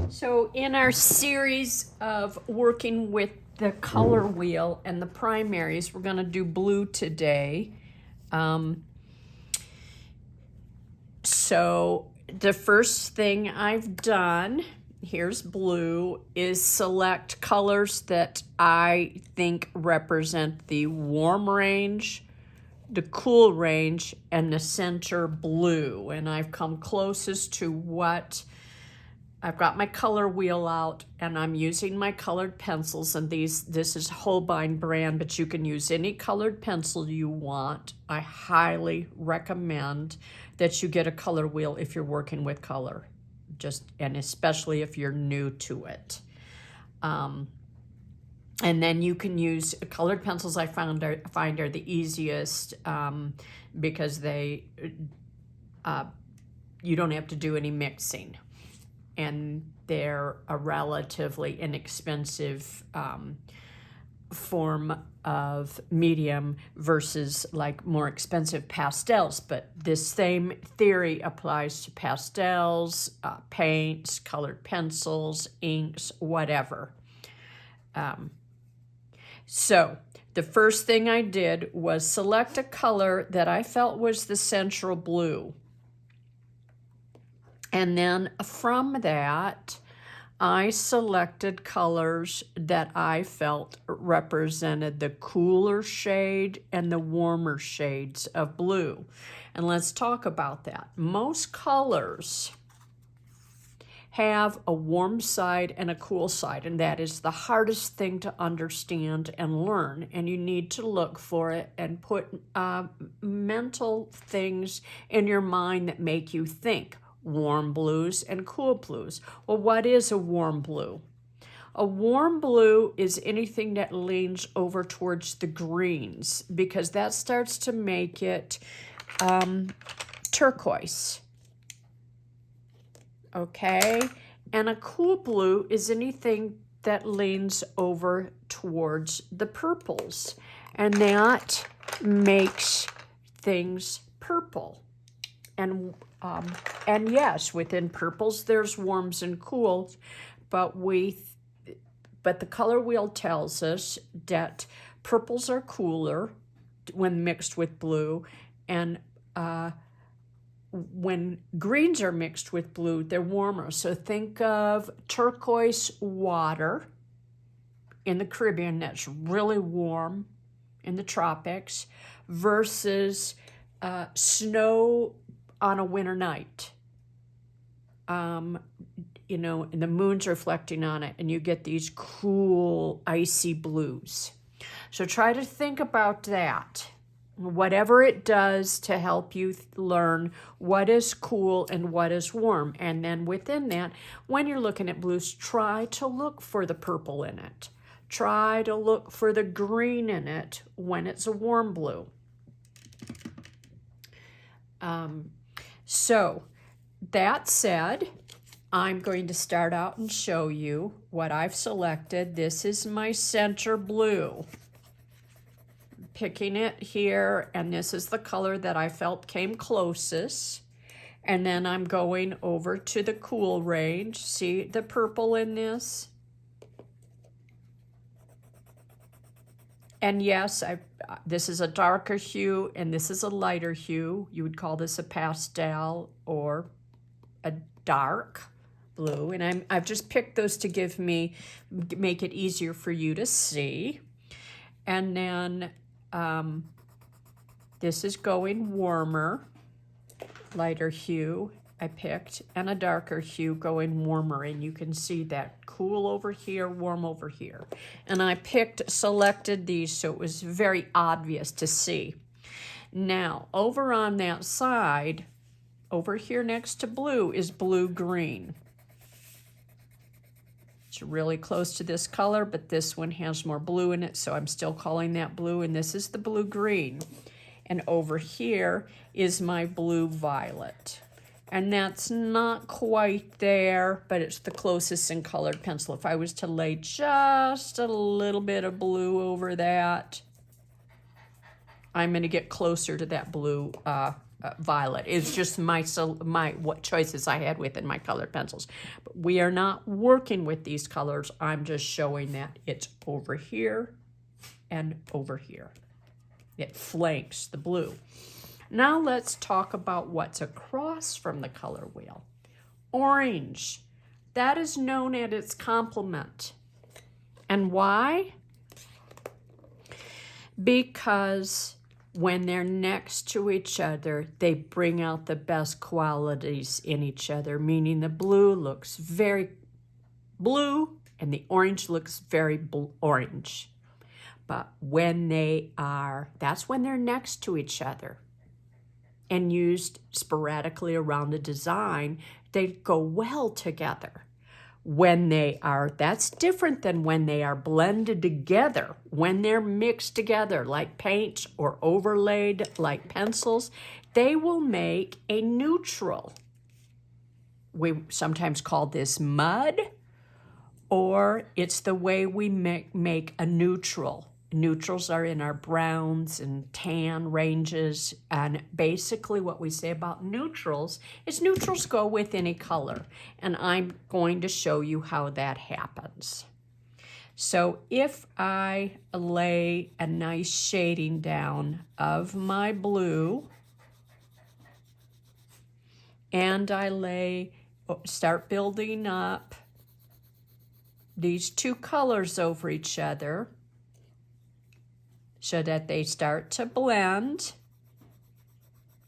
So in our series of working with the color wheel and the primaries, we're going to do blue today. So the first thing I've done, here's blue, is select colors that I think represent the warm range, the cool range, and the center blue. And I've come closest to what I've got my color wheel out, and I'm using my colored pencils, and this is Holbein brand, but you can use any colored pencil you want. I highly recommend that you get a color wheel if you're working with color, and especially if you're new to it. And then you can use colored pencils. I find are the easiest because they you don't have to do any mixing. And they're a relatively inexpensive form of medium versus like more expensive pastels. But this same theory applies to pastels, paints, colored pencils, inks, whatever. So the first thing I did was select a color that I felt was the central blue. And then from that, I selected colors that I felt represented the cooler shade and the warmer shades of blue. And let's talk about that. Most colors have a warm side and a cool side, and that is the hardest thing to understand and learn. And you need to look for it and put mental things in your mind that make you think. Warm blues and cool blues. Well, what is a warm blue? A warm blue is anything that leans over towards the greens because that starts to make it turquoise. Okay? And a cool blue is anything that leans over towards the purples. And that makes things purple. And yes, within purples, there's warms and cools, but the color wheel tells us that purples are cooler when mixed with blue, and when greens are mixed with blue, they're warmer. So think of turquoise water in the Caribbean that's really warm in the tropics versus snow on a winter night. And the moon's reflecting on it, and you get these cool, icy blues. So try to think about that, whatever it does to help you learn what is cool and what is warm. And then within that, when you're looking at blues, try to look for the purple in it. Try to look for the green in it when it's a warm blue. So that said, I'm going to start out and show you what I've selected. This is my center blue. Picking it here, and this is the color that I felt came closest. And then I'm going over to the cool range. See the purple in this? And yes, this is a darker hue, and this is a lighter hue. You would call this a pastel or a dark blue. And I've just picked those to make it easier for you to see. And then this is going warmer, lighter hue I picked, and a darker hue going warmer. And you can see that cool over here, warm over here. And I selected these so it was very obvious to see. Now, over on that side, over here next to blue is blue-green. It's really close to this color, but this one has more blue in it, so I'm still calling that blue, and this is the blue-green. And over here is my blue-violet. And that's not quite there, but it's the closest in colored pencil. If I was to lay just a little bit of blue over that, I'm going to get closer to that blue violet. It's just my what choices I had within my colored pencils. But we are not working with these colors. I'm just showing that it's over here and over here. It flanks the blue. Now let's talk about what's across from the color wheel. Orange. That is known as its complement. And why? Because when they're next to each other, they bring out the best qualities in each other, meaning the blue looks very blue and the orange looks very orange. But when that's when they're next to each other and used sporadically around the design, they go well together. When that's different than when they are blended together. When they're mixed together like paint or overlaid like pencils, they will make a neutral. We sometimes call this mud, or it's the way we make a neutral. Neutrals are in our browns and tan ranges, and basically what we say about neutrals is neutrals go with any color, and I'm going to show you how that happens. So if I lay a nice shading down of my blue, and I start building up these two colors over each other, so that they start to blend,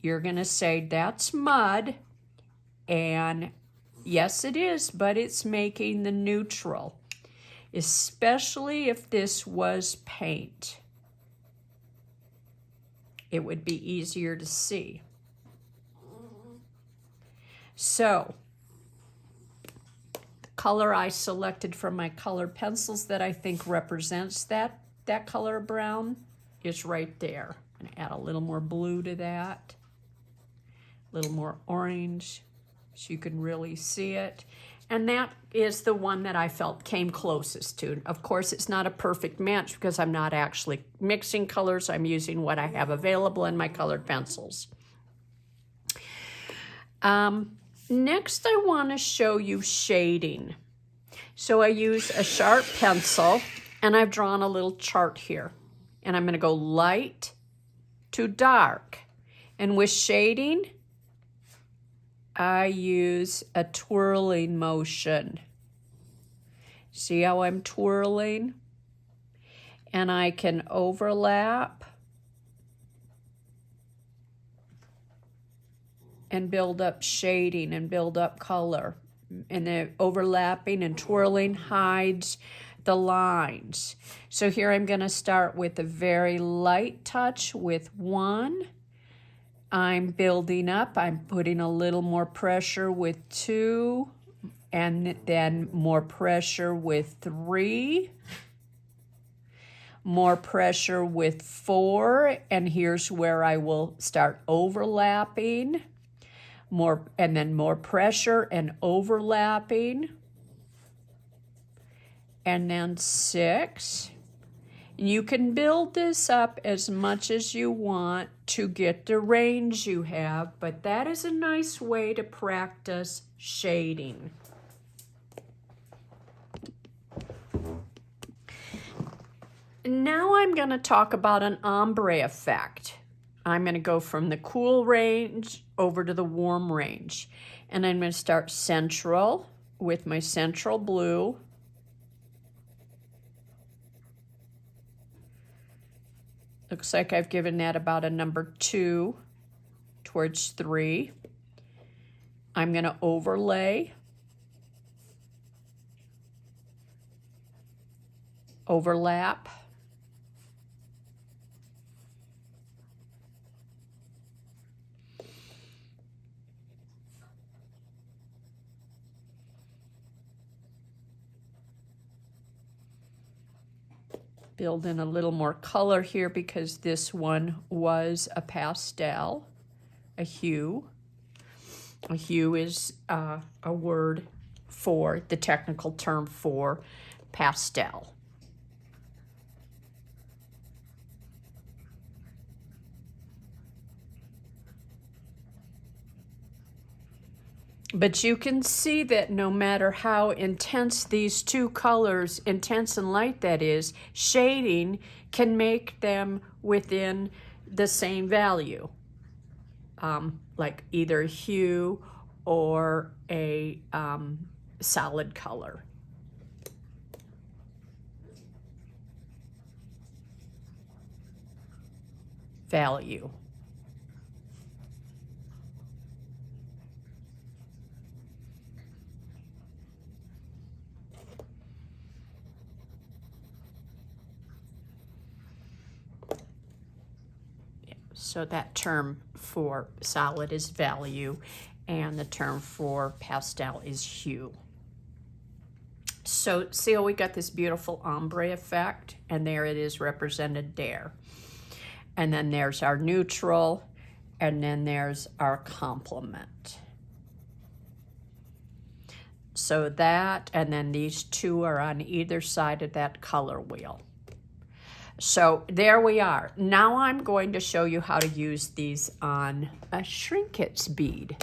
you're going to say that's mud, and yes it is, but it's making the neutral, especially if this was paint. It would be easier to see. So, the color I selected from my colored pencils that I think represents that color of brown is right there. I'm going to add a little more blue to that, a little more orange so you can really see it. And that is the one that I felt came closest to. Of course, it's not a perfect match because I'm not actually mixing colors. I'm using what I have available in my colored pencils. Next, I want to show you shading. So I use a sharp pencil, and I've drawn a little chart here. And I'm going to go light to dark. And with shading, I use a twirling motion. See how I'm twirling? And I can overlap and build up shading and build up color. And the overlapping and twirling hides the lines. So here I'm going to start with a very light touch with one. I'm building up. I'm putting a little more pressure with two, and then more pressure with three, more pressure with four, and here's where I will start overlapping. And then more pressure and overlapping. And then 6. You can build this up as much as you want to get the range you have, but that is a nice way to practice shading. Now I'm going to talk about an ombre effect. I'm going to go from the cool range over to the warm range. And I'm going to start central with my central blue. Looks like I've given that about a number 2 towards 3. I'm going to overlay, overlap, build in a little more color here because this one was a pastel, a hue. A hue is a word for the technical term for pastel. But you can see that no matter how intense these two colors, intense and light that is, shading can make them within the same value, like either hue or a solid color. Value. So that term for solid is value, and the term for pastel is hue. So see how we got this beautiful ombre effect, and there it is represented there. And then there's our neutral, and then there's our complement. So that, and then these two are on either side of that color wheel. So there we are. Now I'm going to show you how to use these on a Shrinkets bead.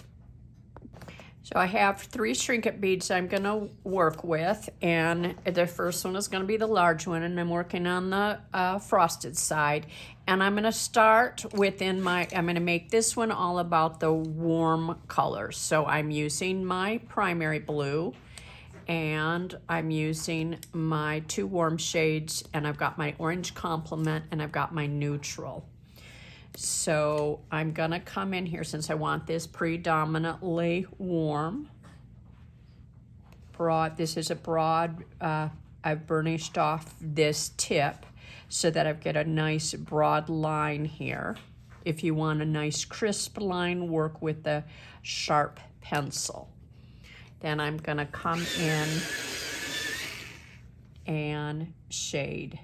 So I have 3 Shrinket beads I'm going to work with, and the first one is going to be the large one, and I'm working on the frosted side. And I'm going to start within I'm going to make this one all about the warm colors. So I'm using my primary blue, and I'm using my 2 warm shades, and I've got my orange complement, and I've got my neutral. So I'm gonna come in here, since I want this predominantly warm. Broad, this is a broad, I've burnished off this tip so that I've got a nice broad line here. If you want a nice crisp line, work with the sharp pencil. Then I'm gonna come in and shade.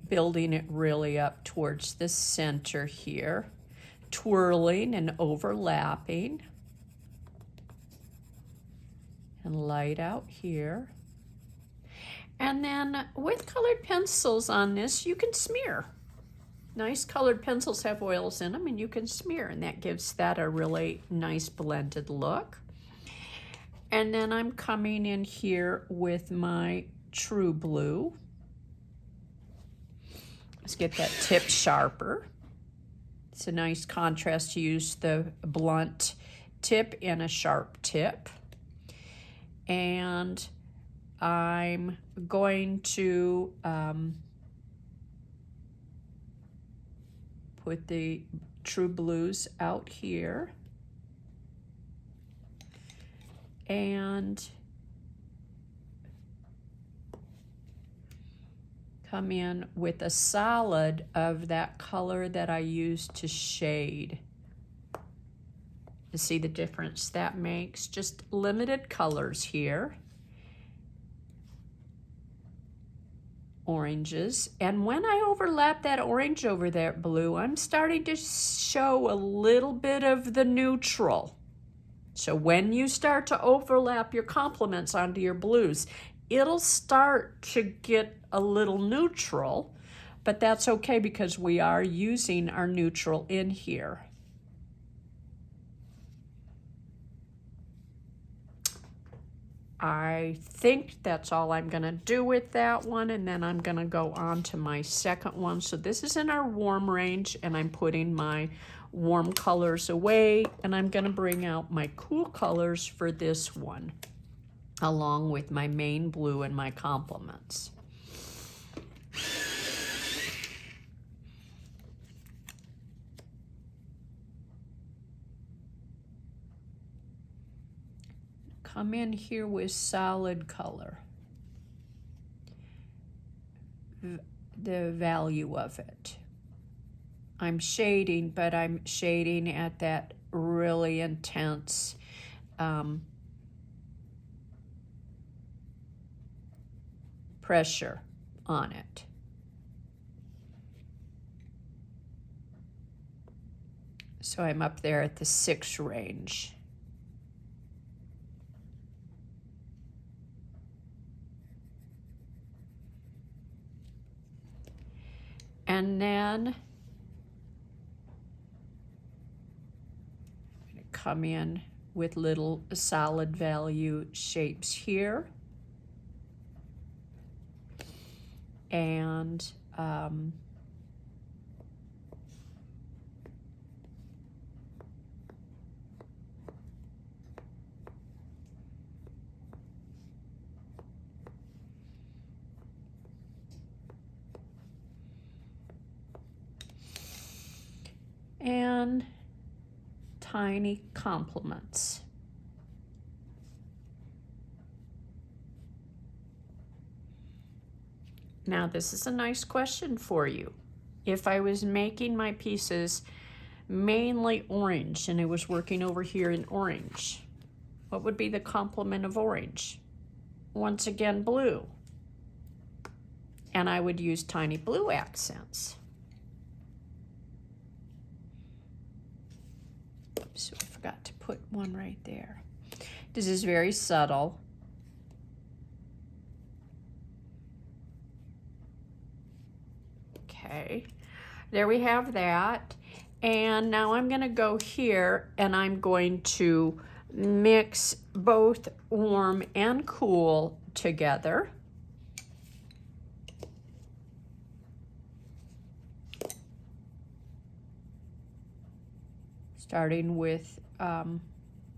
Building it really up towards the center here, twirling and overlapping, and light out here. And then with colored pencils on this, you can smear. Nice colored pencils have oils in them, and you can smear, and that gives that a really nice blended look. And then I'm coming in here with my true blue. Let's get that tip sharper. It's a nice contrast to use the blunt tip and a sharp tip. And I'm going to put the true blues out here. And come in with a solid of that color that I used to shade. You see the difference that makes? Just limited colors here. Oranges. And when I overlap that orange over that blue, I'm starting to show a little bit of the neutral. So when you start to overlap your complements onto your blues, it'll start to get a little neutral, but that's okay because we are using our neutral in here. I think that's all I'm gonna do with that one, and then I'm gonna go on to my second one. So this is in our warm range, and I'm putting my warm colors away, and I'm gonna bring out my cool colors for this one, along with my main blue and my complements. Come in here with solid color, the value of it. I'm shading, but I'm shading at that really intense pressure on it. So I'm up there at the 6 range. And then I'm going to come in with little solid value shapes here. And tiny complements. Now this is a nice question for you. If I was making my pieces mainly orange and I was working over here in orange, what would be the complement of orange? Once again, blue. And I would use tiny blue accents. So I forgot to put one right there. This is very subtle. Okay, there we have that. And now I'm going to go here and I'm going to mix both warm and cool together. Starting with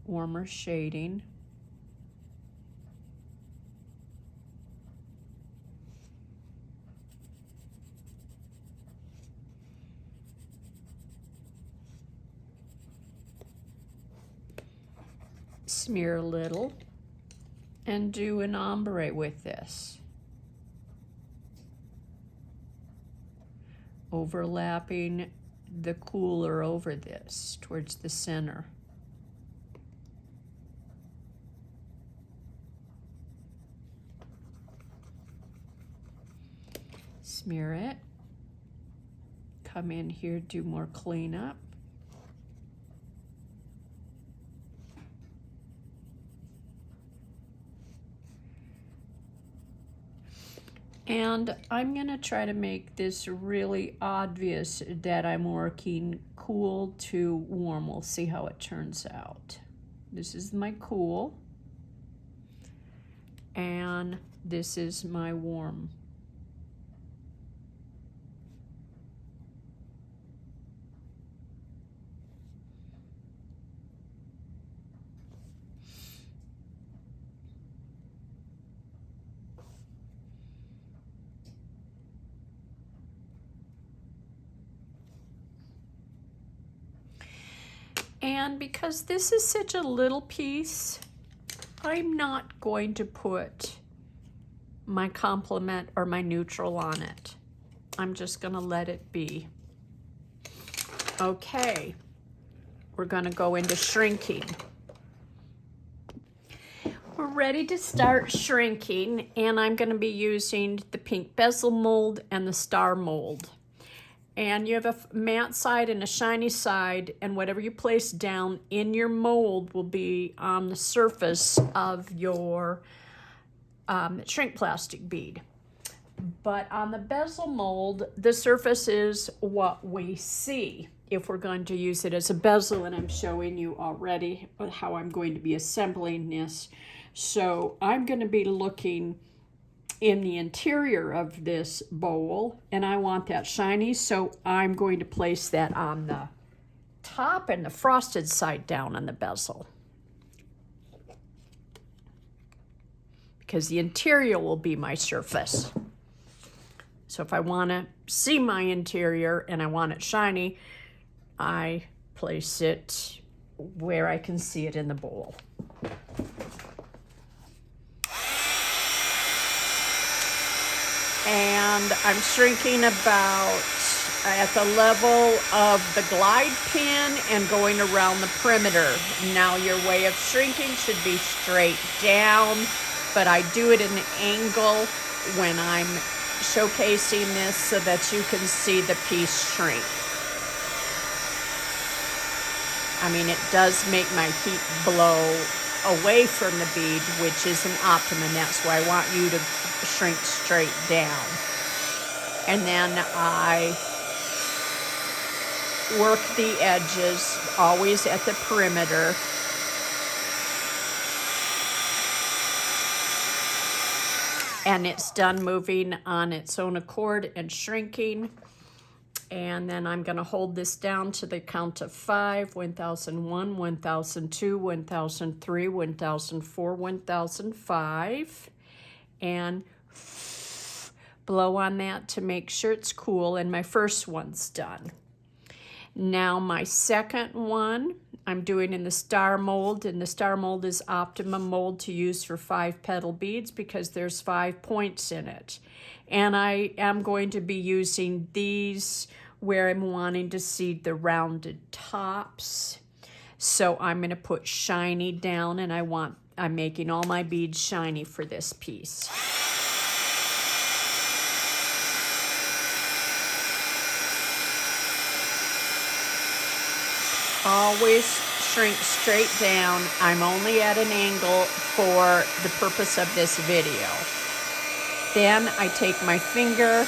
warmer shading. Smear a little and do an ombre with this. Overlapping the cooler over this towards the center. Smear it. Come in here, do more cleanup. And I'm going to try to make this really obvious that I'm working cool to warm. We'll see how it turns out. This is my cool. And this is my warm. And because this is such a little piece, I'm not going to put my complement or my neutral on it. I'm just going to let it be. Okay, we're going to go into shrinking. We're ready to start shrinking, and I'm going to be using the pink bezel mold and the star mold. And you have a matte side and a shiny side, and whatever you place down in your mold will be on the surface of your shrink plastic bead. But on the bezel mold, the surface is what we see if we're going to use it as a bezel, and I'm showing you already how I'm going to be assembling this. So I'm going to be looking in the interior of this bowl, and I want that shiny, so I'm going to place that on the top and the frosted side down on the bezel, because the interior will be my surface. So if I want to see my interior and I want it shiny, I place it where I can see it in the bowl. And I'm shrinking about at the level of the glide pin and going around the perimeter. Now your way of shrinking should be straight down, but I do it in an angle when I'm showcasing this so that you can see the piece shrink. I mean, it does make my heat blow away from the bead, which is an optimum. That's why I want you to shrink straight down. And then I work the edges, always at the perimeter. And it's done moving on its own accord and shrinking. And then I'm going to hold this down to the count of 5, 1001, 1002, 1003, 1004, 1005. And blow on that to make sure it's cool. And my first one's done. Now my second one, I'm doing in the star mold, and the star mold is optimum mold to use for 5 petal beads because there's 5 points in it. And I am going to be using these where I'm wanting to see the rounded tops. So I'm going to put shiny down, and I'm making all my beads shiny for this piece. Always shrink straight down. I'm only at an angle for the purpose of this video. Then I take my finger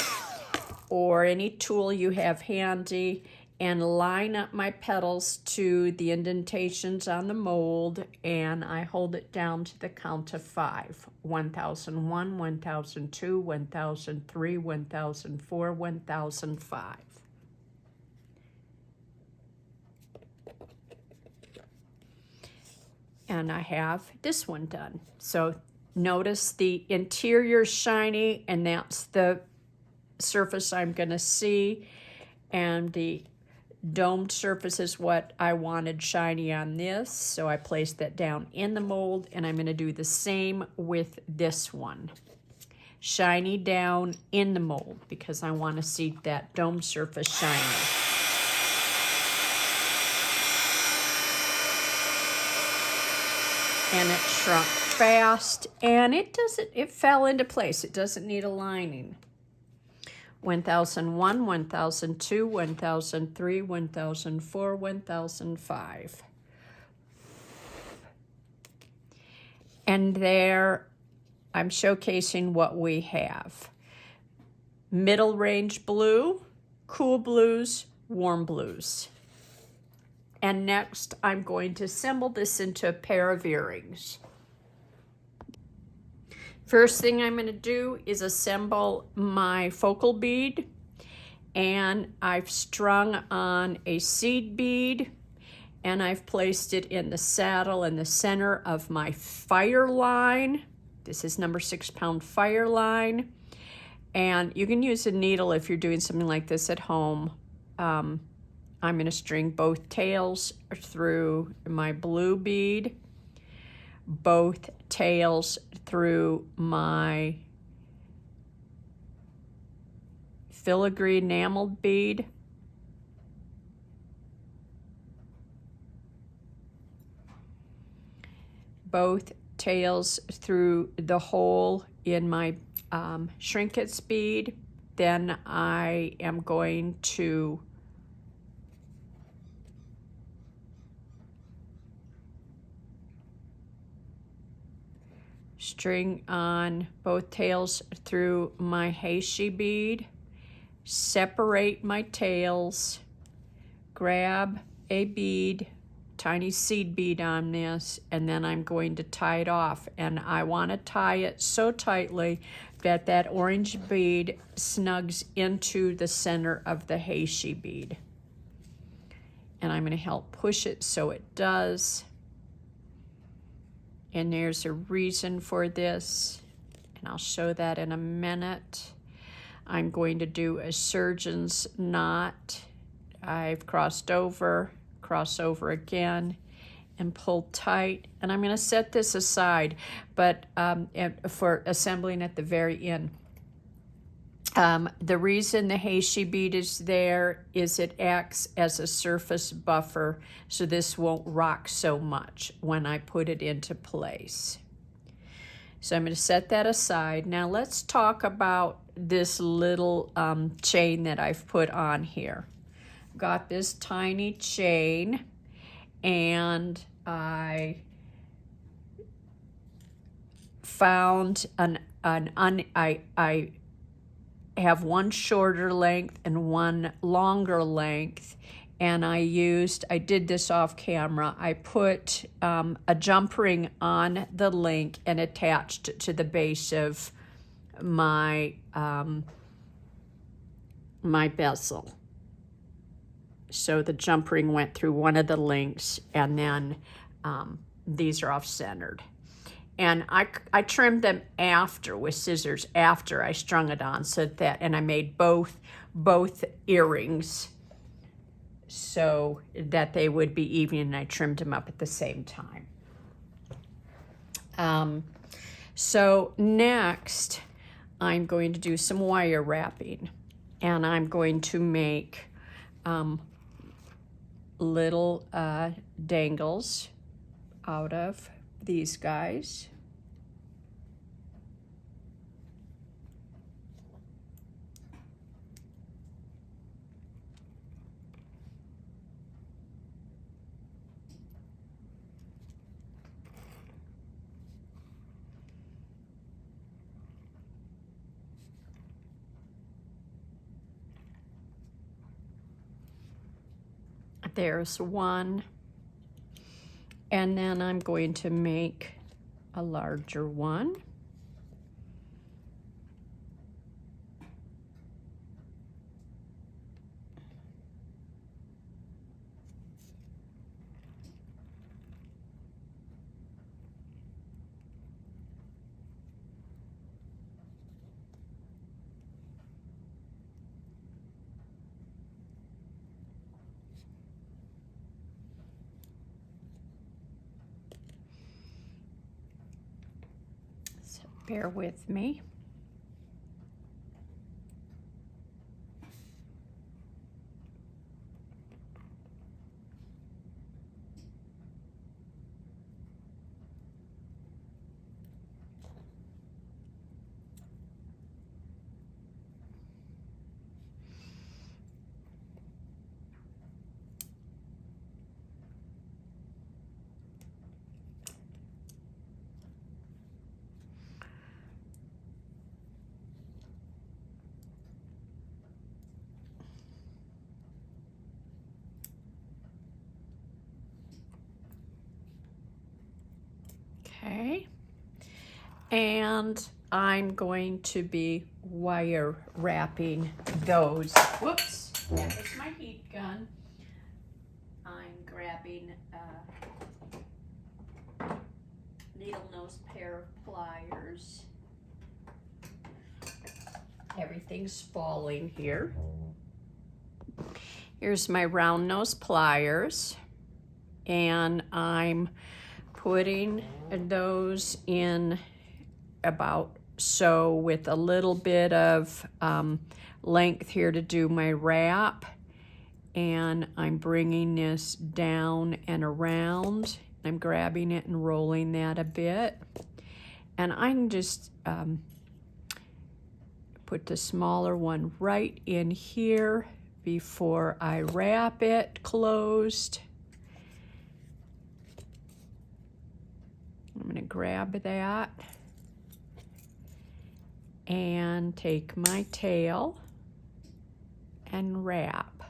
or any tool you have handy and line up my petals to the indentations on the mold, and I hold it down to the count of 5. 1001, 1002, 1003, 1004, 1005. And I have this one done. So notice the interior shiny, and that's the surface I'm going to see, and the domed surface is what I wanted shiny on this. So I placed that down in the mold, and I'm going to do the same with this one. Shiny down in the mold because I want to see that domed surface shiny. And it shrunk fast, and it fell into place. It doesn't need a lining. 1001, 1002, 1003, 1004, 1005. And there I'm showcasing what we have. Middle range blue, cool blues, warm blues. And next, I'm going to assemble this into a pair of earrings. First thing I'm going to do is assemble my focal bead. And I've strung on a seed bead. And I've placed it in the saddle in the center of my fire line. This is number 6 pound fire line. And you can use a needle if you're doing something like this at home. I'm going to string both tails through my blue bead, both tails through my filigree enameled bead, both tails through the hole in my Shrinkets bead. Then I am going to string on both tails through my Heishi bead, separate my tails, grab a bead, tiny seed bead on this, and then I'm going to tie it off. And I want to tie it so tightly that that orange bead snugs into the center of the Heishi bead. And I'm going to help push it so it does. And there's a reason for this, and I'll show that in a minute. I'm going to do a surgeon's knot. I've crossed over, cross over again, and pull tight. And I'm going to set this aside, but for assembling at the very end. The reason the Heishi bead is there is it acts as a surface buffer, so this won't rock so much when I put it into place. So I'm going to set that aside. Now let's talk about this little chain that I've put on here. Got this tiny chain, and I found I have one shorter length and one longer length, and I did this off camera. I put a jump ring on the link and attached it to the base of my my bezel. So the jump ring went through one of the links, and then these are off-centered. And I trimmed them after with scissors after I strung it on, so that, and I made both earrings so that they would be even, and I trimmed them up at the same time. So next, I'm going to do some wire wrapping, and I'm going to make little dangles out of these guys. There's one, and then I'm going to make a larger one. Bear with me. Okay, and I'm going to be wire wrapping those. Whoops, that was my heat gun. I'm grabbing a needle nose pair of pliers. Everything's falling here. Here's my round nose pliers, and I'm putting those in about so, with a little bit of length here to do my wrap, and I'm bringing this down and around. I'm grabbing it and rolling that a bit, and I can just put the smaller one right in here before I wrap it closed. I'm going to grab that and take my tail and wrap.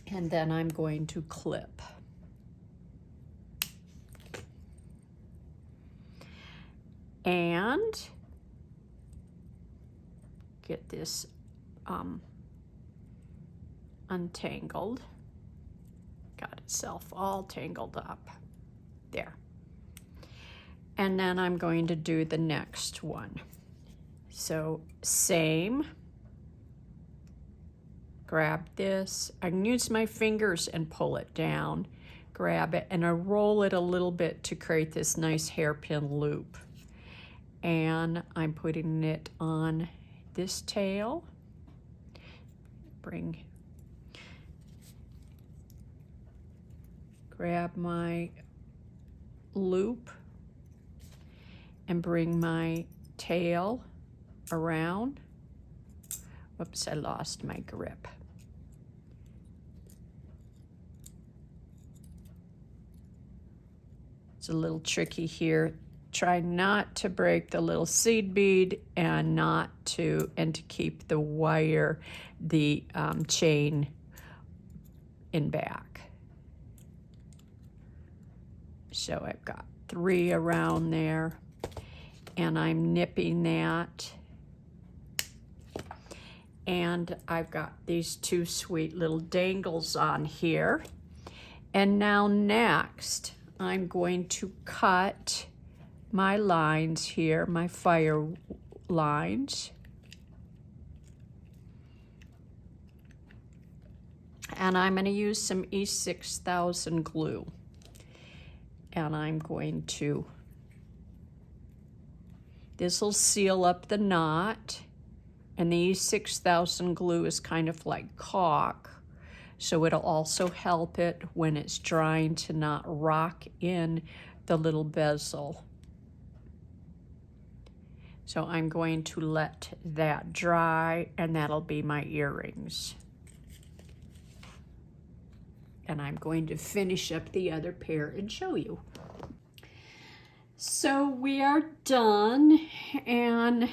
And then I'm going to clip. And get this untangled. Got itself all tangled up. There. And then I'm going to do the next one. So same. Grab this. I can use my fingers and pull it down. grab it and I roll it a little bit to create this nice hairpin loop. And I'm putting it on this tail. Grab my loop and bring my tail around. Whoops, I lost my grip. It's a little tricky here. Try not to break the little seed bead and to keep the wire, the chain in back. So I've got 3 around there and I'm nipping that. And I've got these 2 sweet little dangles on here. And now next, I'm going to cut my lines here, my fire lines. And I'm going to use some E6000 glue. And I'm going to, this will seal up the knot. And the E6000 glue is kind of like caulk. So it'll also help it when it's drying to not rock in the little bezel. So I'm going to let that dry and that'll be my earrings. And I'm going to finish up the other pair and show you. So we are done, and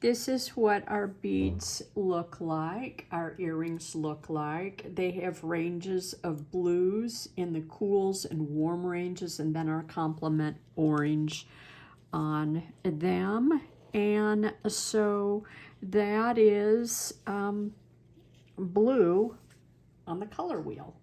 this is what our beads look like, our earrings look like. They have ranges of blues in the cools and warm ranges, and then our complement orange on them. And so that is blue on the color wheel.